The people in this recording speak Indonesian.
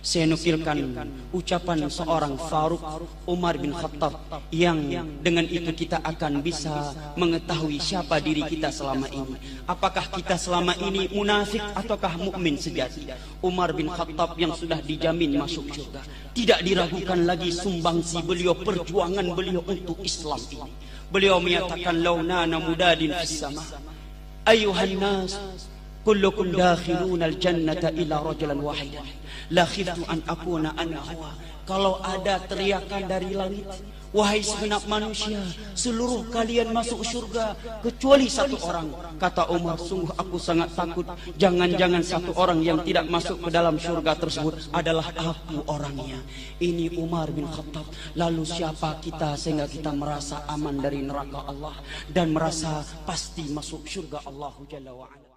Saya nukilkan ucapan seorang Faruq Umar bin Khattab yang dengan itu kita akan bisa mengetahui siapa diri kita selama ini. Apakah kita selama ini munafik ataukah mukmin sejati? Umar bin Khattab yang sudah dijamin masuk surga, tidak diragukan lagi sumbangsi beliau, perjuangan beliau untuk Islam ini. Beliau menyatakan launana mudadin fis sama ayuhan nas kullukum dakhiluna al-jannata illa rajulan wahidan la khiftu an akuna ana huwa. Kalau ada teriakan dari langit, wahai segenap manusia, seluruh kalian masuk surga kecuali satu orang, kata Umar, sungguh aku sangat takut jangan-jangan satu orang yang tidak masuk ke dalam surga tersebut adalah aku orangnya. Ini Umar bin Khattab. Lalu siapa kita sehingga kita merasa aman dari neraka Allah dan merasa pasti masuk surga Allah Jalla wa'ala?